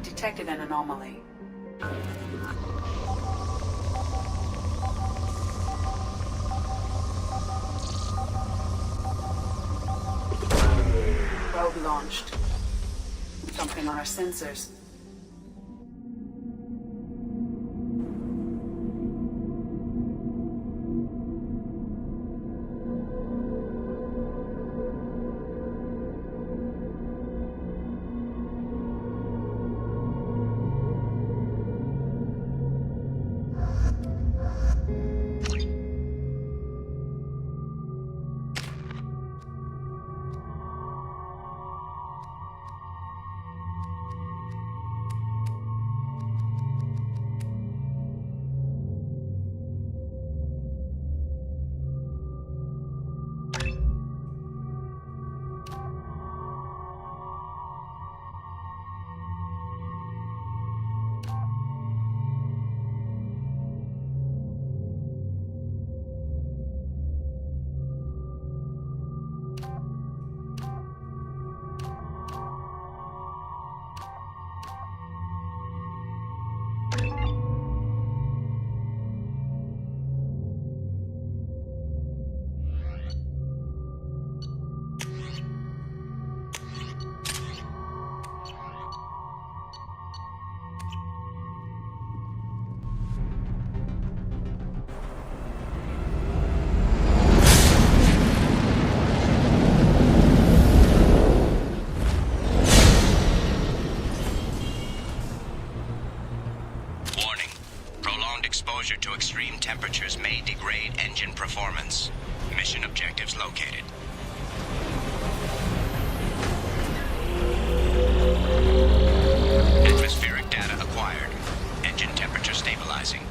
have detected an anomaly. Probe launched. Something on our sensors. Exposure to extreme temperatures may degrade engine performance. Mission objectives located. Atmospheric data acquired. Engine temperature stabilizing.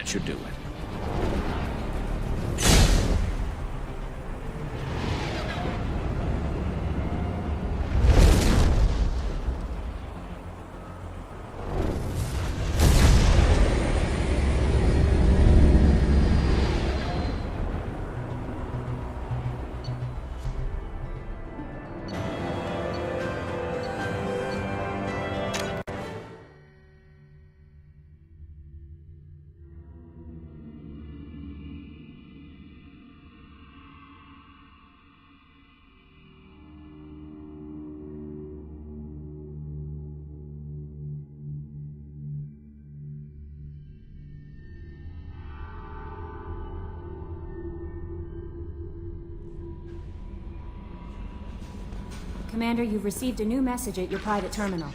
Should do it. Commander, you've received a new message at your private terminal.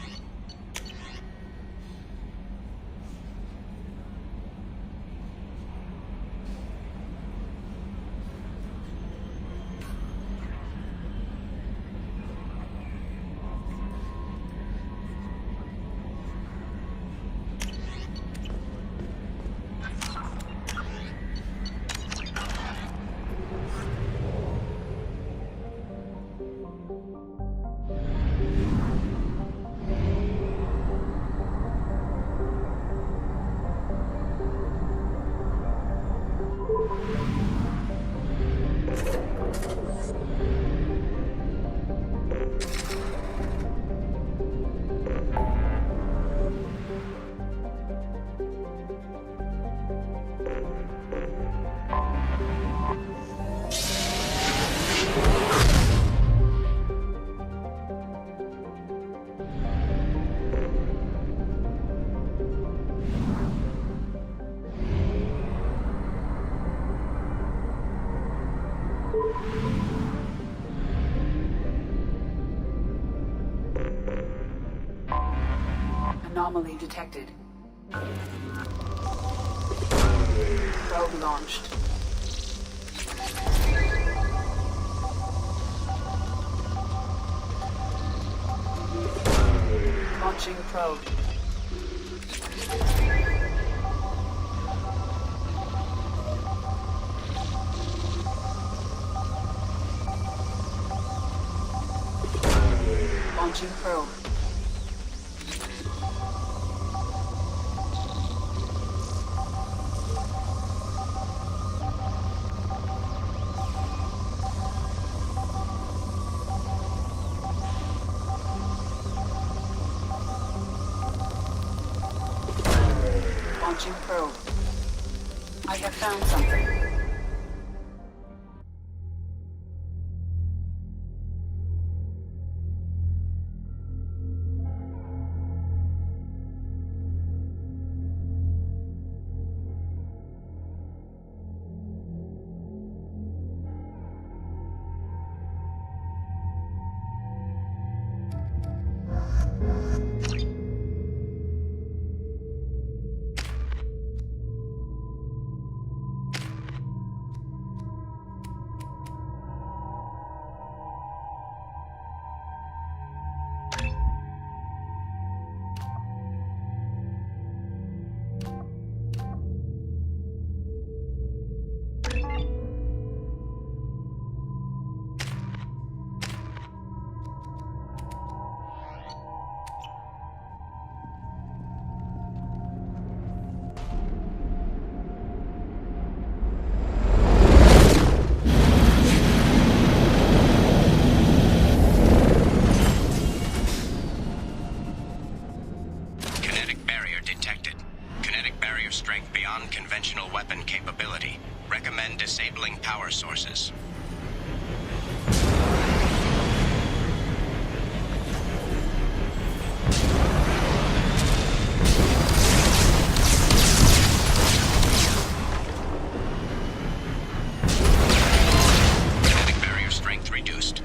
Anomaly detected. Probe launched. Launching probe. Launching probe. Launching probe. I have found something. Strength beyond conventional weapon capability. Recommend disabling power sources. Kinetic barrier strength reduced.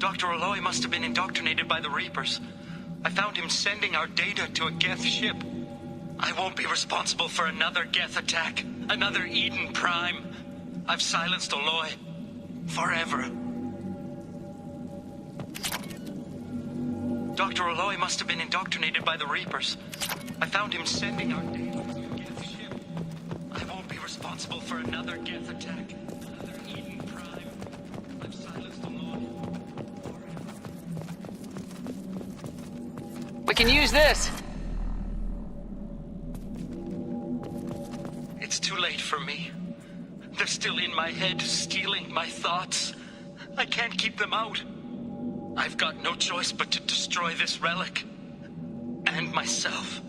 Dr. Aloy must have been indoctrinated by the Reapers. I found him sending our data to a Geth ship. I won't be responsible for another Geth attack. Another Eden Prime. I've silenced Aloy. Forever. Dr. Aloy must have been indoctrinated by the Reapers. I found him sending our data to a Geth ship. I won't be responsible for another Geth attack. Another Eden Prime. I've silenced Aloy. We can use this! It's too late for me. They're still in my head, stealing my thoughts. I can't keep them out. I've got no choice but to destroy this relic. And myself.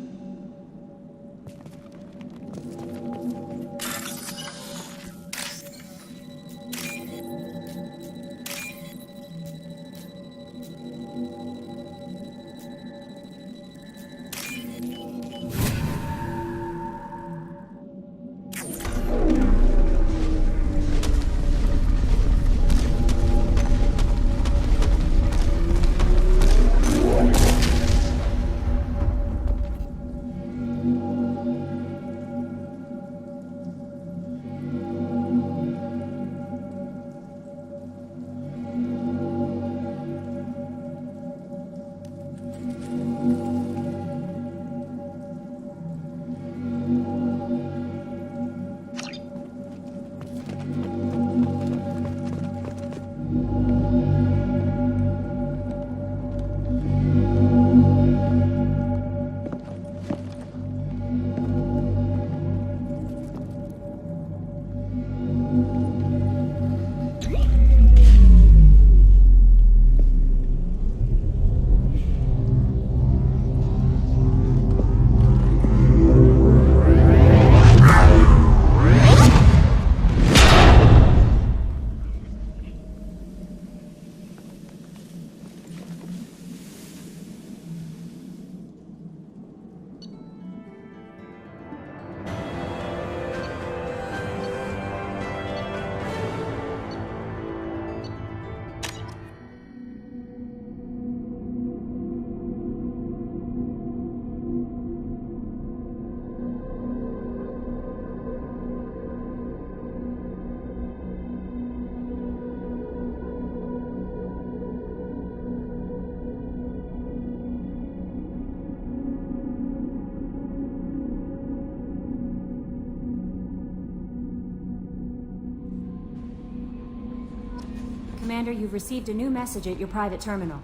Commander, you've received a new message at your private terminal.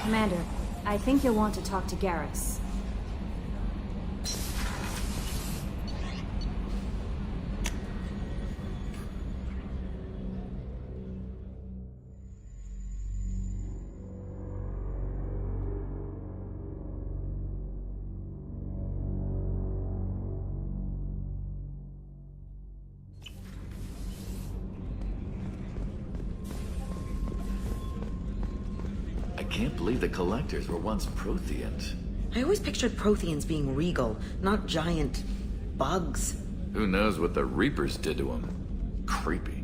Commander, I think you'll want to talk to Garrus. can't believe the Collectors were once Protheans. I always pictured Protheans being regal, not giant bugs. Who knows what the Reapers did to them? Creepy.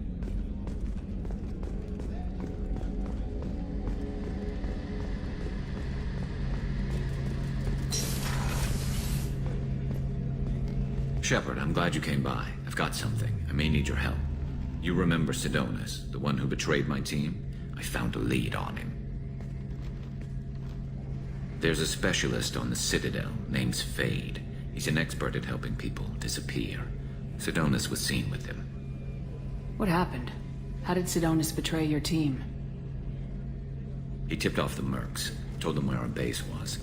Shepard, I'm glad you came by. I've got something. I may need your help. You remember Sidonis, the one who betrayed my team? I found a lead on him. There's a specialist on the Citadel named Fade. He's an expert at helping people disappear. Sidonis was seen with him. What happened? How did Sidonis betray your team? He tipped off the mercs, told them where our base was.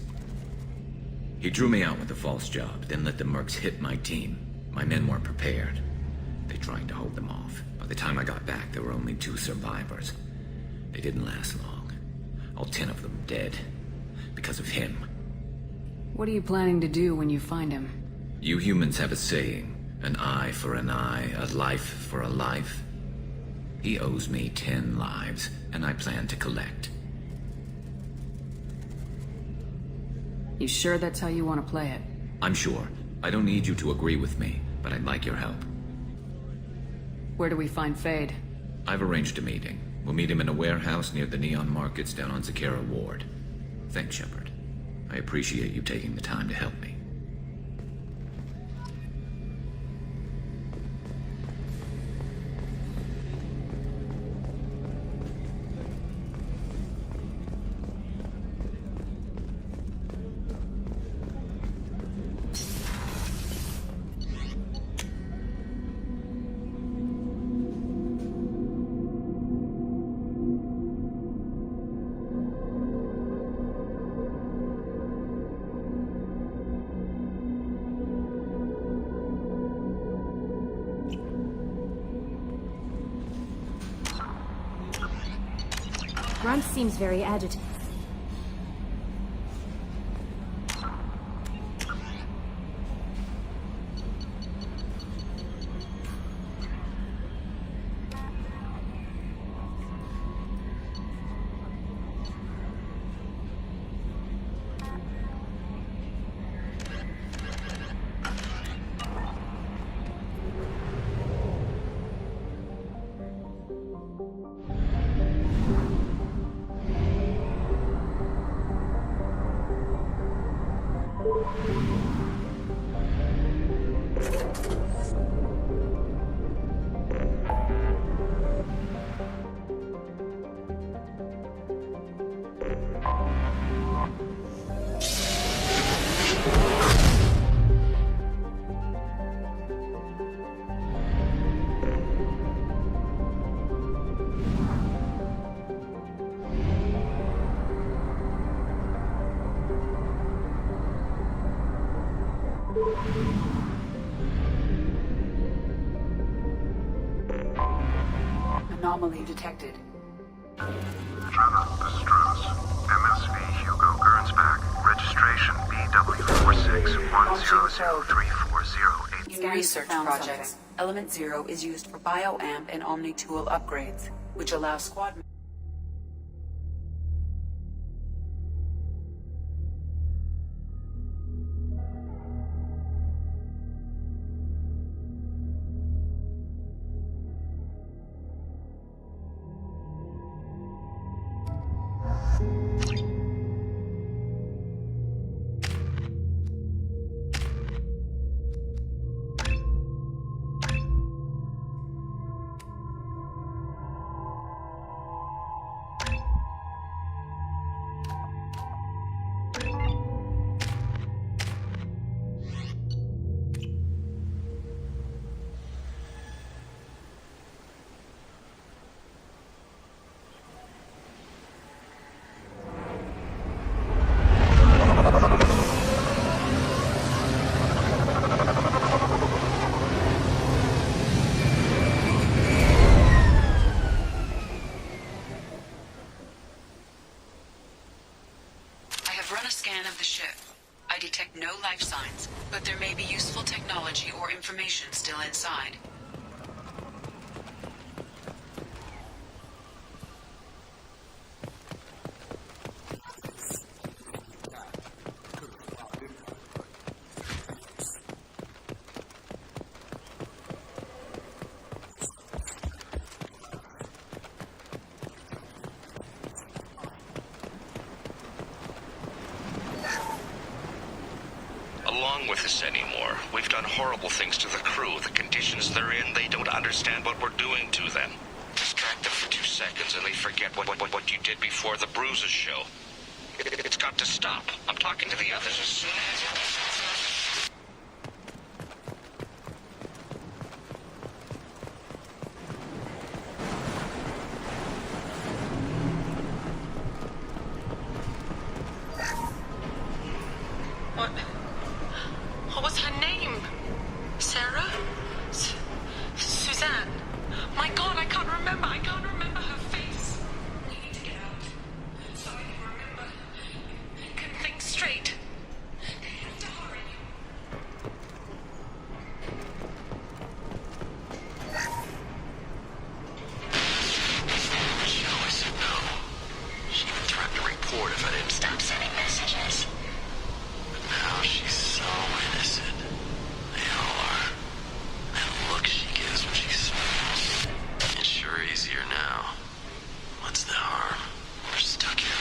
He drew me out with a false job, then let the mercs hit my team. My men weren't prepared. They tried to hold them off. By the time I got back, there were only 2 survivors. They didn't last long. All 10 of them dead. Because of him. What are you planning to do when you find him? You humans have a saying, an eye for an eye, a life for a life. He owes me 10 lives, and I plan to collect. You sure that's how you want to play it? I'm sure. I don't need you to agree with me, but I'd like your help. Where do we find Fade? I've arranged a meeting. We'll meet him in a warehouse near the Neon Markets down on Zakera Ward. Thanks, Shepard. I appreciate you taking the time to help me. Grunt seems very agitated. Anomaly detected. Trevor, this is Travis. MSV Hugo Gernsback. Registration BW4610034080. Research projects. Element 0 is used for bioamp and omni-tool upgrades, which allow squad members. Run a scan of the ship. I detect no life signs, but there may be useful technology or information still inside. wrong with us anymore. We've done horrible things to the crew. The conditions they're in, they don't understand what we're doing to them. Distract them for 2 seconds and they forget what you did before the bruises show. It's got to stop. I'm talking to the others as soon as... What was her name? Sarah? Suzanne? My God, I can't remember. I can't remember her face. We need to get out. So I can remember. Can think straight. We have to hurry. She always said no. She even threatened to report if I didn't stop sending messages. But now she's so innocent. They all are. That look she gives when she smiles. It's sure easier now. What's the harm? We're stuck here.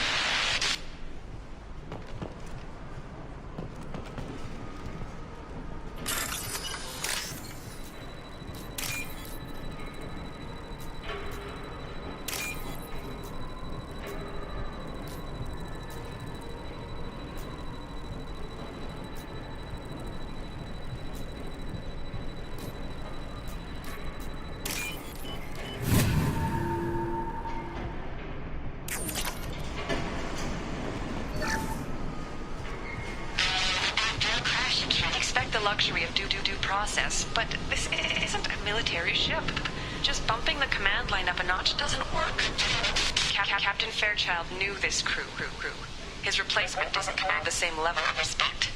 Luxury of due process, but this isn't a military ship. Just bumping the command line up a notch doesn't work. Captain Fairchild knew this crew. His replacement doesn't command the same level of respect.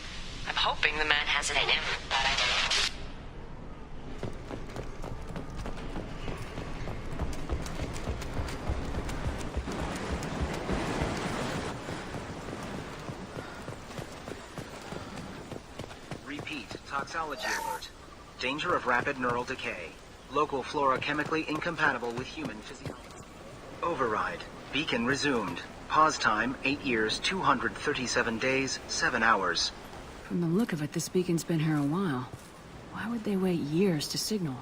I'm hoping the man has it in him. Toxology alert. Danger of rapid neural decay. Local flora chemically incompatible with human physiology. Override. Beacon resumed. Pause time 8 years, 237 days, 7 hours. From the look of it, this beacon's been here a while. Why would they wait years to signal?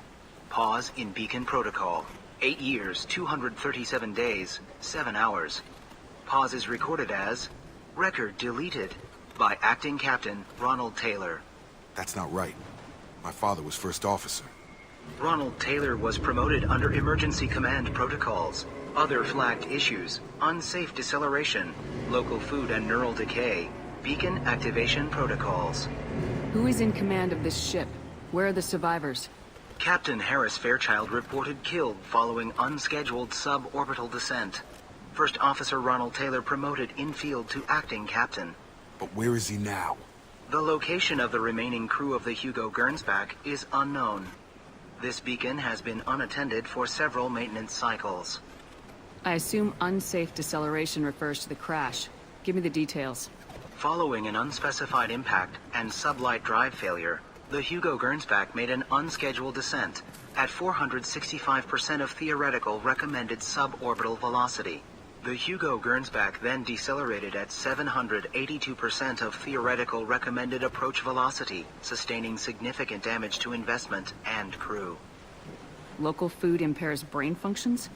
Pause in beacon protocol. 8 years, 237 days, 7 hours. Pause is recorded as record deleted by Acting Captain Ronald Taylor. That's not right. My father was first officer. Ronald Taylor was promoted under emergency command protocols. Other flagged issues: unsafe deceleration, local food and neural decay, beacon activation protocols. Who is in command of this ship? Where are the survivors? Captain Harris Fairchild reported killed following unscheduled suborbital descent. First Officer Ronald Taylor promoted in-field to acting captain. But where is he now? The location of the remaining crew of the Hugo Gernsback is unknown. This beacon has been unattended for several maintenance cycles. I assume unsafe deceleration refers to the crash. Give me the details. Following an unspecified impact and sublight drive failure, the Hugo Gernsback made an unscheduled descent at 465% of theoretical recommended suborbital velocity. The Hugo Gernsback then decelerated at 782% of theoretical recommended approach velocity, sustaining significant damage to investment and crew. Local food impairs brain functions?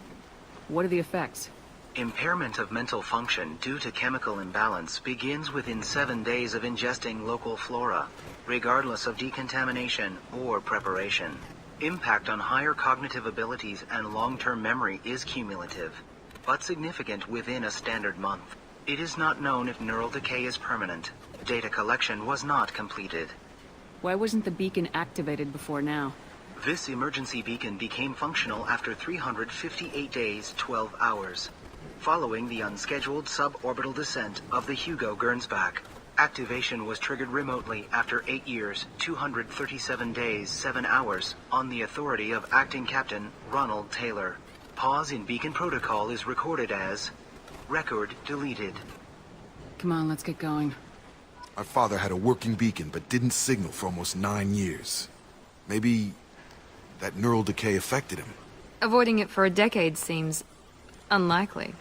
What are the effects? Impairment of mental function due to chemical imbalance begins within 7 days of ingesting local flora, regardless of decontamination or preparation. Impact on higher cognitive abilities and long-term memory is cumulative, but significant within a standard month. It is not known if neural decay is permanent. Data collection was not completed. Why wasn't the beacon activated before now? This emergency beacon became functional after 358 days, 12 hours, following the unscheduled suborbital descent of the Hugo Gernsback. Activation was triggered remotely after 8 years, 237 days, 7 hours, on the authority of Acting Captain Ronald Taylor. Pause in beacon protocol is recorded as record deleted. Come on, let's get going. My father had a working beacon but didn't signal for almost 9 years. Maybe that neural decay affected him. Avoiding it for a decade seems unlikely.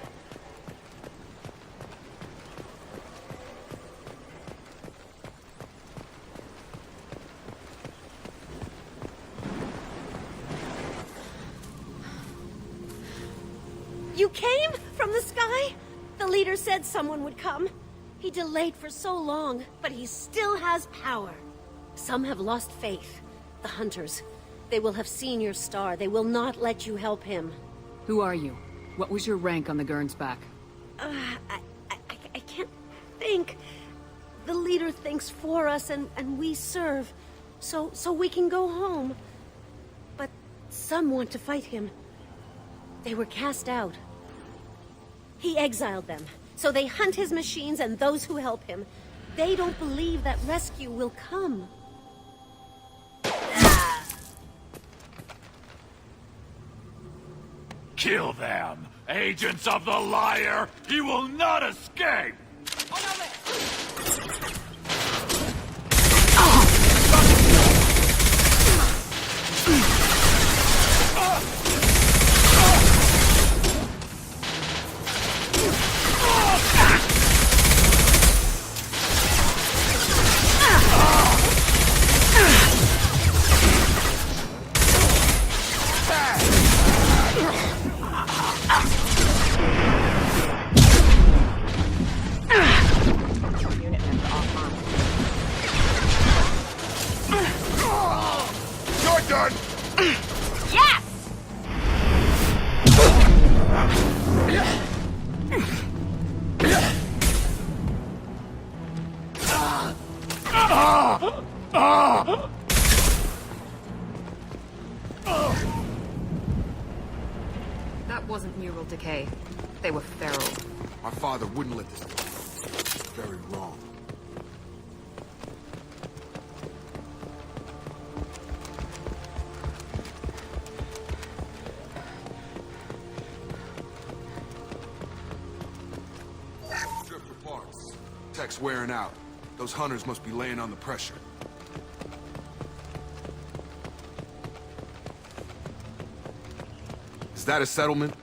You came from the sky? The leader said someone would come. He delayed for so long, but he still has power. Some have lost faith. The hunters. They will have seen your star. They will not let you help him. Who are you? What was your rank on the Gernsback? I can't think. The leader thinks for us and we serve. So we can go home. But some want to fight him. They were cast out. He exiled them. So they hunt his machines and those who help him. They don't believe that rescue will come. Kill them! Agents of the liar! He will not escape! That wasn't neural decay. They were feral. My father wouldn't let this go. It's very wrong. Drifter parts. Tech's wearing out. Those hunters must be laying on the pressure. Is that a settlement?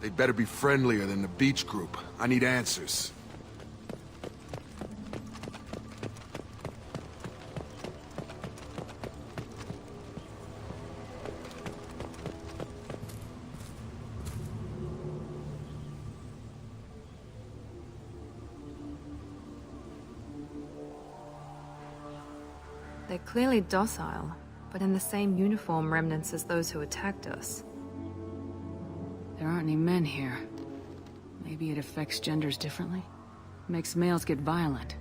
They better be friendlier than the beach group. I need answers. They're clearly docile, but in the same uniform remnants as those who attacked us. There aren't any men here. Maybe it affects genders differently? Makes males get violent.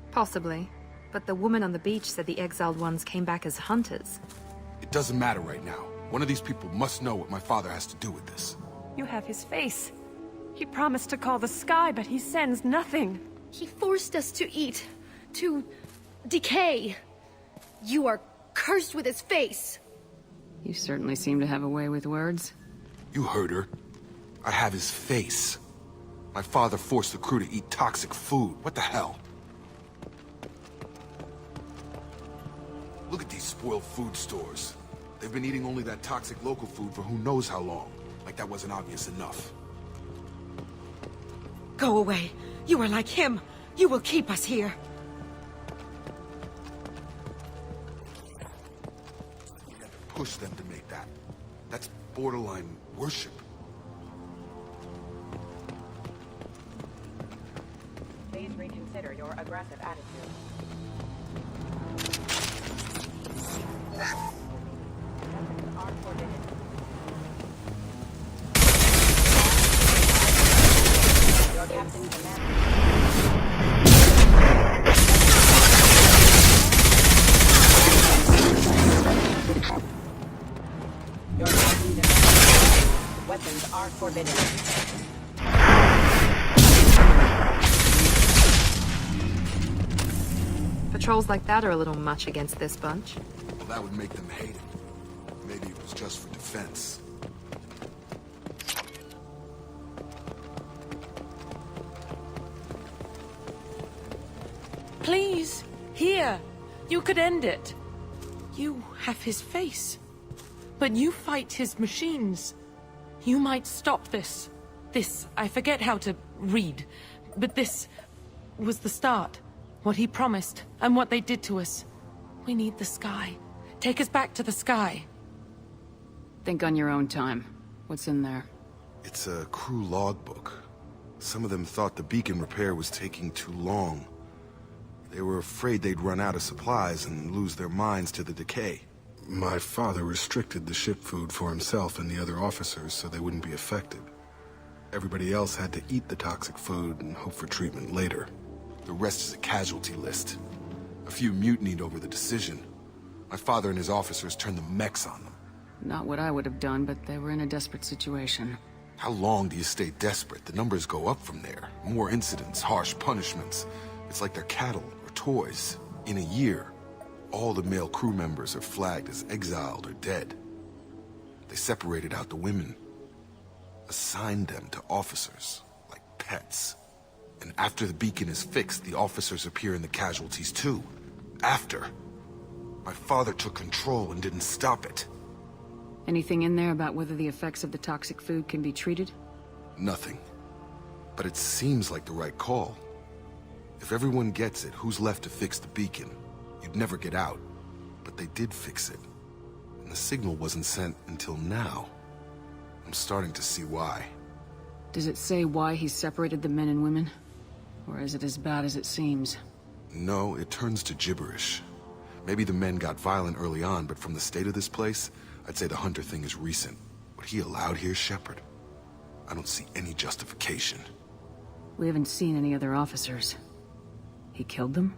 Possibly. But the woman on the beach said the exiled ones came back as hunters. It doesn't matter right now. One of these people must know what my father has to do with this. You have his face. He promised to call the sky, but he sends nothing. He forced us to eat. To decay. You are cursed with his face. You certainly seem to have a way with words. You heard her. I have his face. My father forced the crew to eat toxic food. What the hell? Look at these spoiled food stores. They've been eating only that toxic local food for who knows how long. Like that wasn't obvious enough. Go away. You are like him. You will keep us here. You had to push them to make that. That's borderline worship. Please reconsider your aggressive attitude. Weapons are forbidden. Your captain commands. Weapons are forbidden. Patrols like that are a little much against this bunch. Well, that would make them hate him. Maybe it was just for defense. Please, here. You could end it. You have his face. But you fight his machines. You might stop this. This, I forget how to read. But this was the start. What he promised, and what they did to us. We need the sky. Take us back to the sky. Think on your own time. What's in there? It's a crew logbook. Some of them thought the beacon repair was taking too long. They were afraid they'd run out of supplies and lose their minds to the decay. My father restricted the ship food for himself and the other officers so they wouldn't be affected. Everybody else had to eat the toxic food and hope for treatment later. The rest is a casualty list. A few mutinied over the decision. My father and his officers turned the mechs on them. Not what I would have done, but they were in a desperate situation. How long do you stay desperate? The numbers go up from there. More incidents, harsh punishments. It's like they're cattle or toys. In a year, all the male crew members are flagged as exiled or dead. They separated out the women, assigned them to officers, like pets. And after the beacon is fixed, the officers appear in the casualties too. After. My father took control and didn't stop it. Anything in there about whether the effects of the toxic food can be treated? Nothing. But it seems like the right call. If everyone gets it, who's left to fix the beacon? You'd never get out. But they did fix it. And the signal wasn't sent until now. I'm starting to see why. Does it say why he separated the men and women? Or is it as bad as it seems? No, it turns to gibberish. Maybe the men got violent early on, but from the state of this place, I'd say the Hunter thing is recent. What he allowed here, Shepard? I don't see any justification. We haven't seen any other officers. He killed them?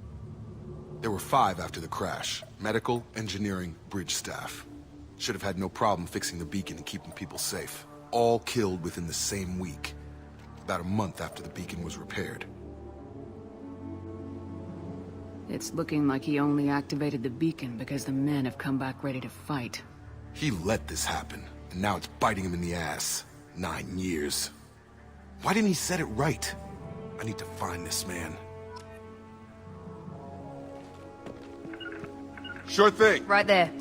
There were 5 after the crash. Medical, engineering, bridge staff. Should have had no problem fixing the beacon and keeping people safe. All killed within the same week. About a month after the beacon was repaired. It's looking like he only activated the beacon because the men have come back ready to fight. He let this happen, and now it's biting him in the ass. 9 years. Why didn't he set it right? I need to find this man. Sure thing. Right there.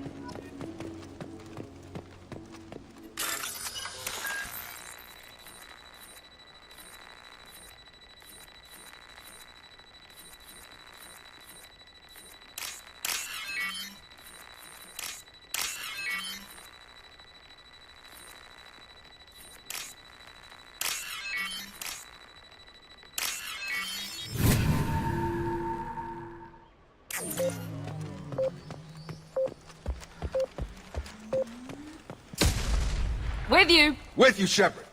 With you! With you, Shepard!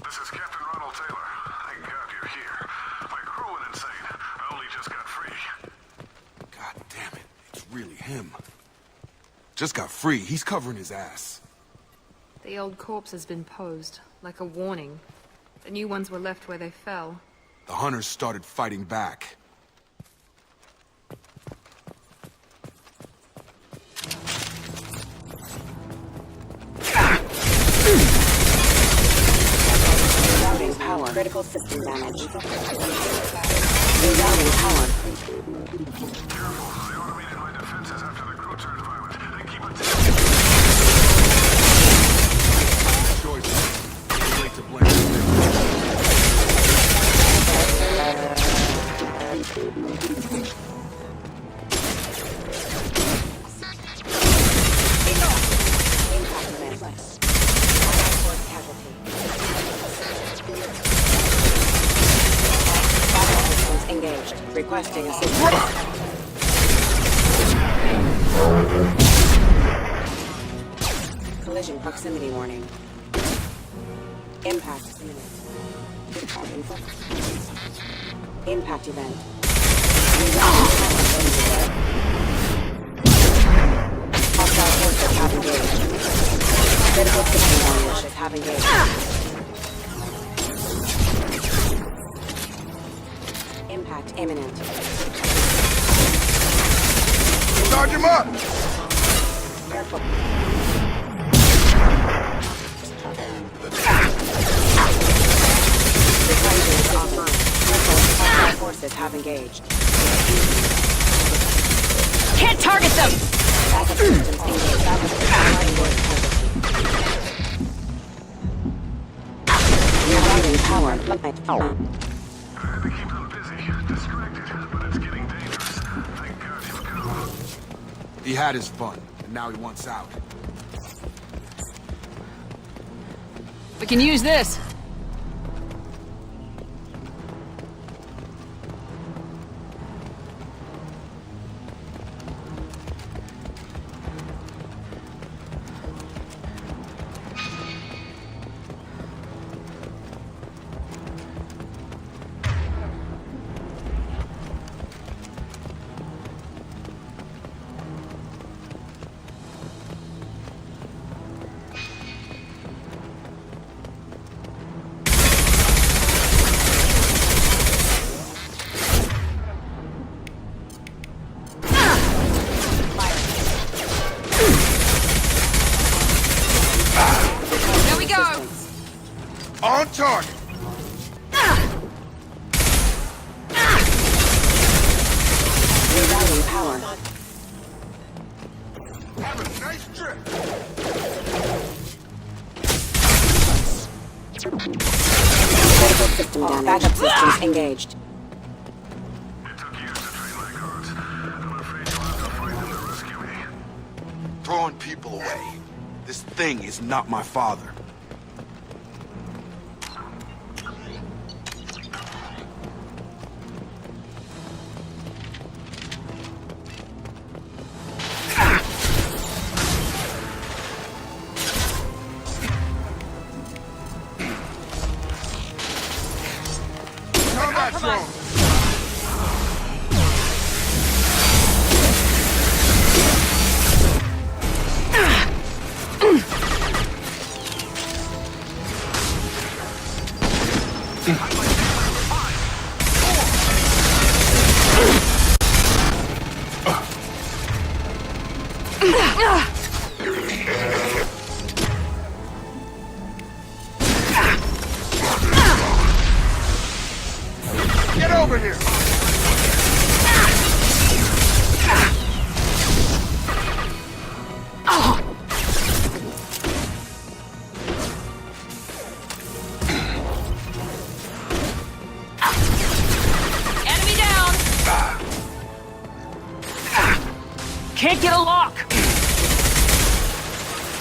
This is Captain Ronald Taylor. Thank God you're here. My crew went insane. I only just got free. God damn it. It's really him. Just got free. He's covering his ass. The old corpse has been posed, like a warning. The new ones were left where they fell. The Hunters started fighting back. Rerouting power. Critical system damage. Rerouting power. Careful. They automated my defenses after the crew turned violent. They keep on Choice. Too late to blame. Engaged. Requesting assistance. Collision proximity warning. Impact imminent. Impact event. Hostile forces have engaged. Critical system warriors have engaged. Impact imminent. Charge him up! Careful. Requesting is offline. Hostile forces have engaged. Can't target them! Backup systems engaged. Rerouting power. They keep them busy, distracted, but it's getting dangerous. Thank God you've come. He had his fun, and now he wants out. We can use this. On target! Rerouting power. Have a nice trip! Critical system damage. Backup systems engaged. Throwing people away. This thing is not my father. Combat drone! Get over here! Enemy down! Can't get a lock!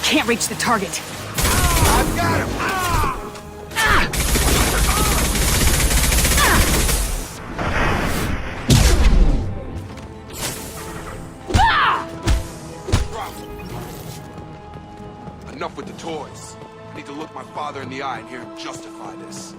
Can't reach the target. I've got him! Enough with the toys. I need to look my father in the eye and hear him justify this.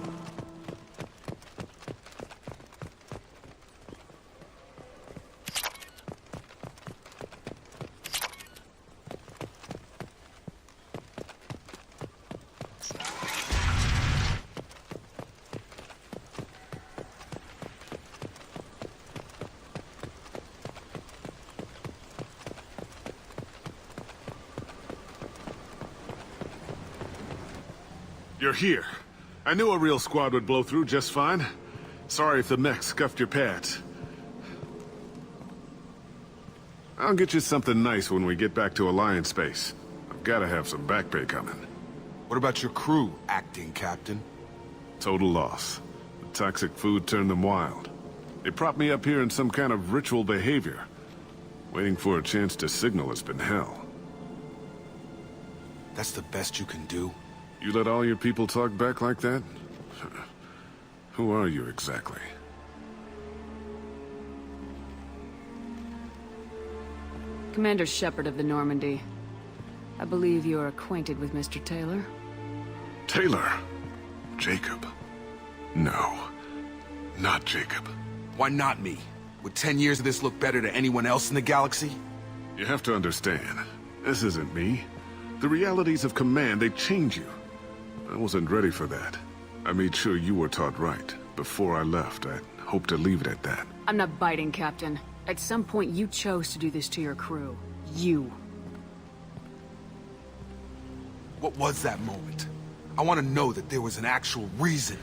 You're here. I knew a real squad would blow through just fine. Sorry if the mech scuffed your pads. I'll get you something nice when we get back to Alliance space. I've gotta have some back pay coming. What about your crew, acting captain? Total loss. The toxic food turned them wild. They propped me up here in some kind of ritual behavior. Waiting for a chance to signal has been hell. That's the best you can do? You let all your people talk back like that? Who are you exactly? Commander Shepard of the Normandy. I believe you're acquainted with Mr. Taylor. Taylor? Jacob? No. Not Jacob. Why not me? Would 10 years of this look better to anyone else in the galaxy? You have to understand, this isn't me. The realities of command, they change you. I wasn't ready for that. I made sure you were taught right. Before I left, I hoped to leave it at that. I'm not biting, Captain. At some point, you chose to do this to your crew. You. What was that moment? I want to know that there was an actual reason.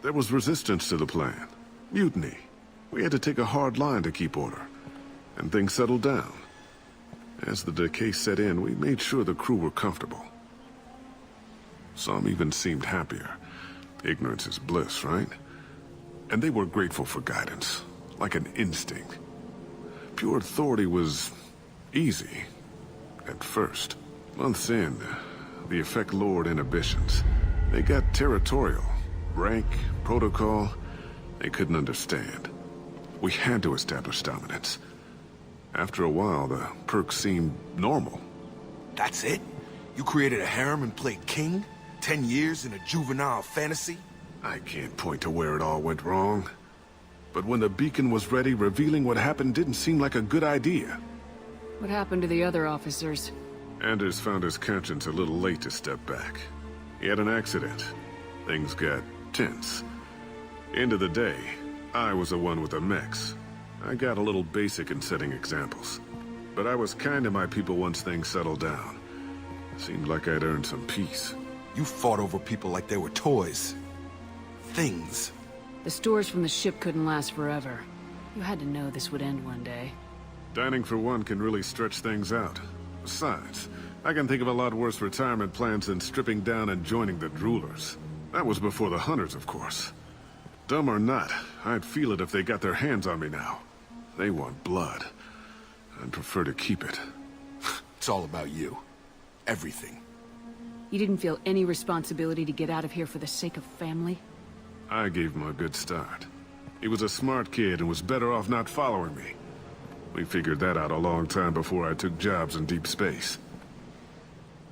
There was resistance to the plan. Mutiny. We had to take a hard line to keep order. And things settled down. As the decay set in, we made sure the crew were comfortable. Some even seemed happier. Ignorance is bliss, right? And they were grateful for guidance, like an instinct. Pure authority was easy, at first. Months in, The effect lowered inhibitions. They got territorial. Rank, protocol, they couldn't understand. We had to establish dominance. After a while, the perks seemed normal. That's it? You created a harem and played king? 10 years in a juvenile fantasy? I can't point to where it all went wrong. But when the beacon was ready, revealing what happened didn't seem like a good idea. What happened to the other officers? Anders found his conscience a little late to step back. He had an accident. Things got tense. End of the day, I was the one with the mechs. I got a little basic in setting examples. But I was kind to my people once things settled down. Seemed like I'd earned some peace. You fought over people like they were toys. Things. The stores from the ship couldn't last forever. You had to know this would end one day. Dining for one can really stretch things out. Besides, I can think of a lot worse retirement plans than stripping down and joining the droolers. That was before the hunters, of course. Dumb or not, I'd feel it if they got their hands on me now. They want blood. I'd prefer to keep it. It's all about you. Everything. You didn't feel any responsibility to get out of here for the sake of family? I gave him a good start. He was a smart kid and was better off not following me. We figured that out a long time before I took jobs in deep space.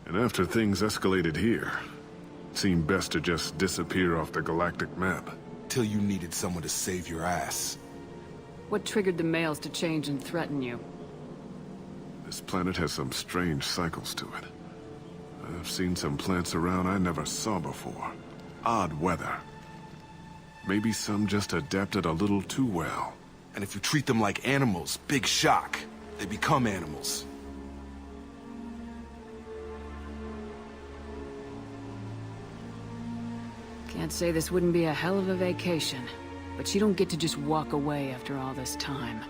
And after things escalated here, it seemed best to just disappear off the galactic map. Till you needed someone to save your ass. What triggered the males to change and threaten you? This planet has some strange cycles to it. I've seen some plants around I never saw before. Odd weather. Maybe some just adapted a little too well. And if you treat them like animals, big shock. They become animals. Can't say this wouldn't be a hell of a vacation, but you don't get to just walk away after all this time.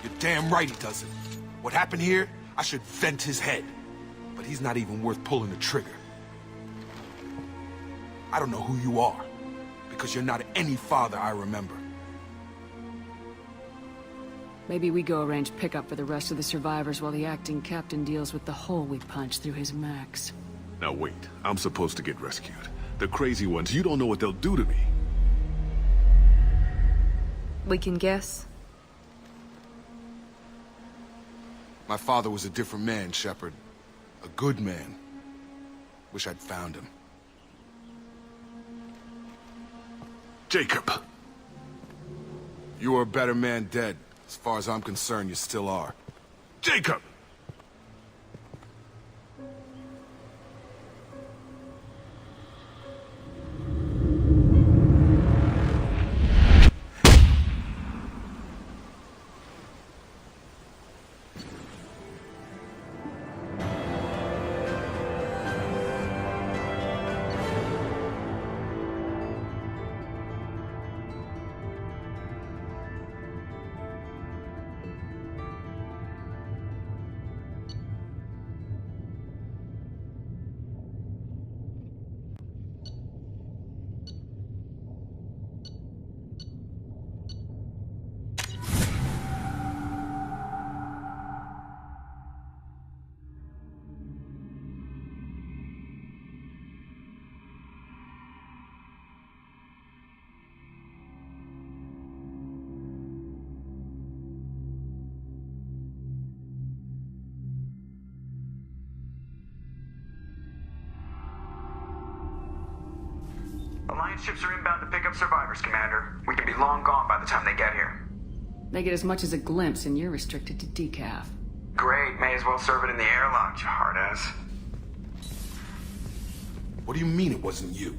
You're damn right he doesn't. What happened here, I should vent his head. But he's not even worth pulling the trigger. I don't know who you are, because you're not any father I remember. Maybe we go arrange pickup for the rest of the survivors while the acting captain deals with the hole we punched through his max. Now wait, I'm supposed to get rescued. The crazy ones, you don't know what they'll do to me. We can guess. My father was a different man, Shepard. A good man. Wish I'd found him. Jacob! You were a better man dead. As far as I'm concerned, you still are. Jacob! Alliance ships are inbound to pick up survivors, Commander. We can be long gone by the time they get here. They get as much as a glimpse, and you're restricted to decaf. Great, may as well serve it in the airlock, you hard ass. What do you mean it wasn't you?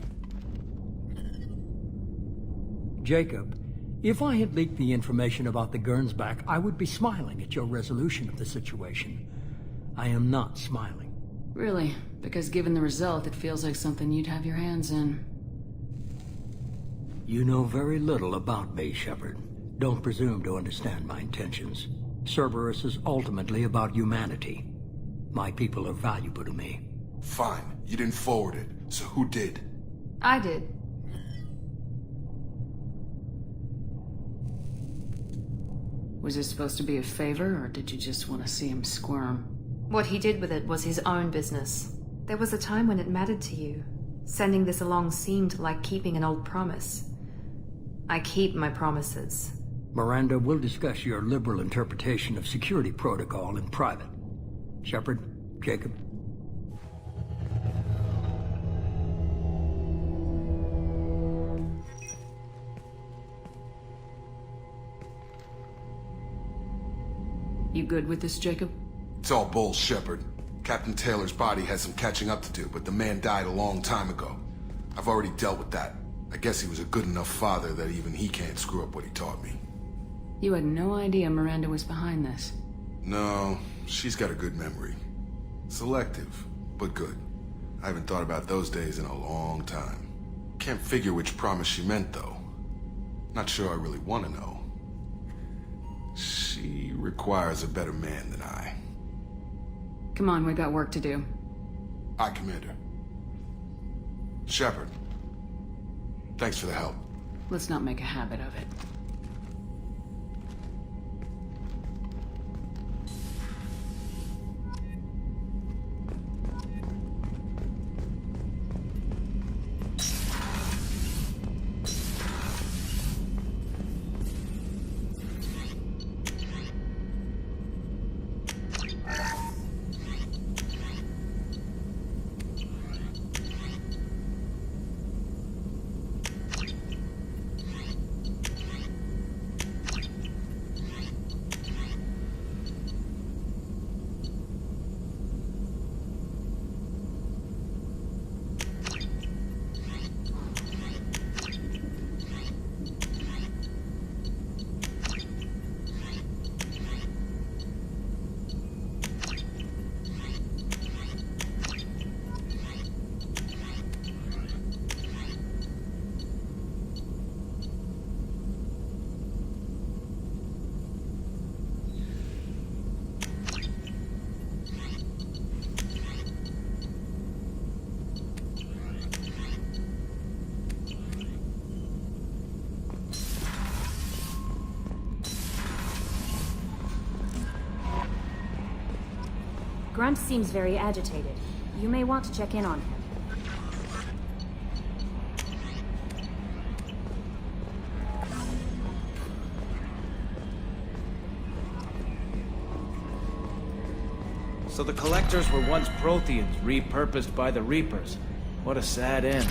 Jacob, if I had leaked the information about the Gernsback, I would be smiling at your resolution of the situation. I am not smiling. Really? Because given the result, it feels like something you'd have your hands in. You know very little about me, Shepard. Don't presume to understand my intentions. Cerberus is ultimately about humanity. My people are valuable to me. Fine. You didn't forward it. So who did? I did. Was this supposed to be a favor, or did you just want to see him squirm? What he did with it was his own business. There was a time when it mattered to you. Sending this along seemed like keeping an old promise. I keep my promises. Miranda, we'll discuss your liberal interpretation of security protocol in private. Shepard, Jacob. You good with this, Jacob? It's all bull, Shepard. Captain Taylor's body has some catching up to do, but the man died a long time ago. I've already dealt with that. I guess he was a good enough father that even he can't screw up what he taught me. You had no idea Miranda was behind this. No, she's got a good memory. Selective, but good. I haven't thought about those days in a long time. Can't figure which promise she meant, though. Not sure I really want to know. She requires a better man than I. Come on, we got work to do. Aye, Commander. Shepard, thanks for the help. Let's not make a habit of it. Grunt seems very agitated. You may want to check in on him. So the Collectors were once Protheans, repurposed by the Reapers. What a sad end.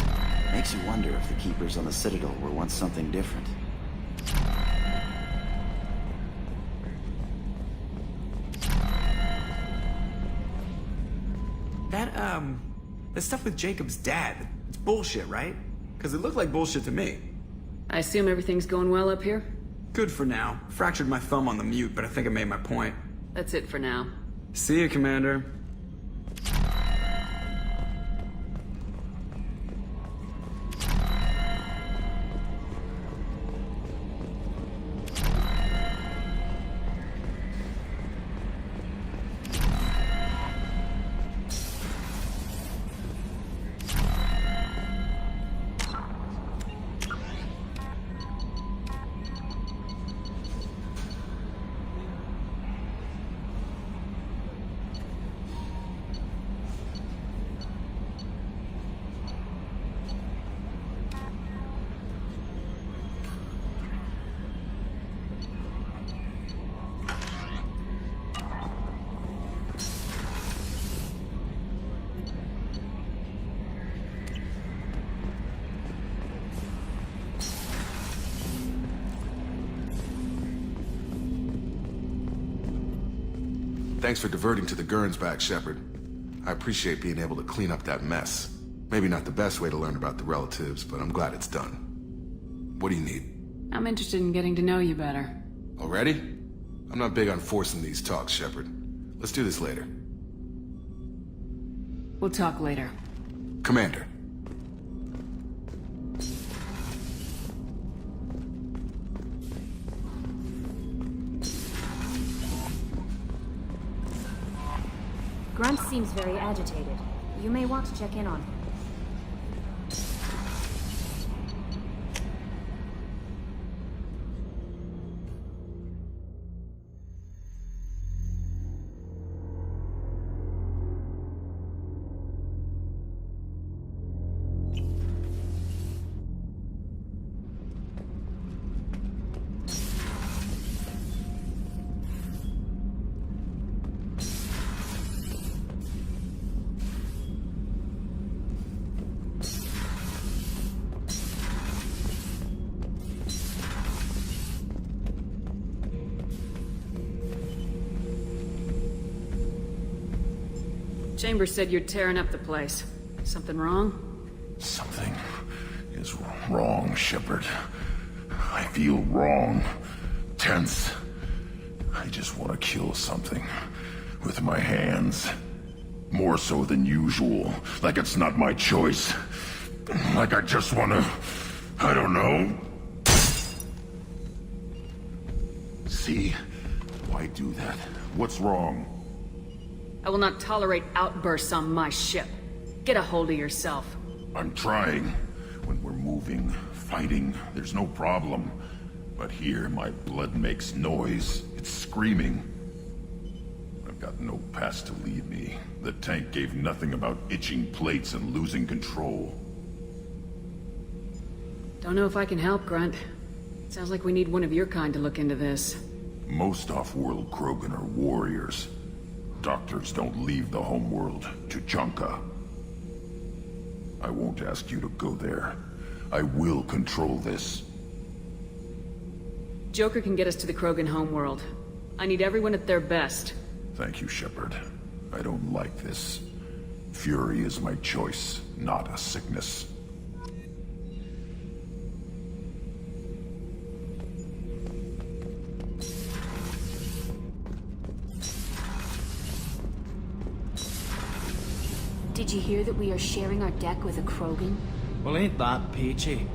Makes you wonder if the Keepers on the Citadel were once something different. That stuff with Jacob's dad, it's bullshit, right? Because it looked like bullshit to me. I assume everything's going well up here? Good for now. Fractured my thumb on the mute, but I think I made my point. That's it for now. See you, Commander. Thanks for diverting to the Gurns back, Shepard. I appreciate being able to clean up that mess. Maybe not the best way to learn about the relatives, but I'm glad it's done. What do you need? I'm interested in getting to know you better. Already? I'm not big on forcing these talks, Shepard. Let's do this later. We'll talk later. Commander. Grunt seems very agitated. You may want to check in on him. Chambers said you're tearing up the place. Something wrong? Something is wrong, Shepard. I feel wrong. Tense. I just want to kill something. With my hands. More so than usual. Like it's not my choice. Like I just want to... I don't know. See? Why do that? What's wrong? I will not tolerate outbursts on my ship. Get a hold of yourself. I'm trying. When we're moving, fighting, there's no problem. But here, my blood makes noise. It's screaming. I've got no past to lead me. The tank gave nothing about itching plates and losing control. Don't know if I can help, Grunt. Sounds like we need one of your kind to look into this. Most off-world Krogan are warriors. Doctors don't leave the homeworld to Junka. I won't ask you to go there. I will control this. Joker can get us to the Krogan homeworld. I need everyone at their best. Thank you, Shepard. I don't like this. Fury is my choice, not a sickness. Did you hear that we are sharing our deck with a Krogan? Well, ain't that peachy?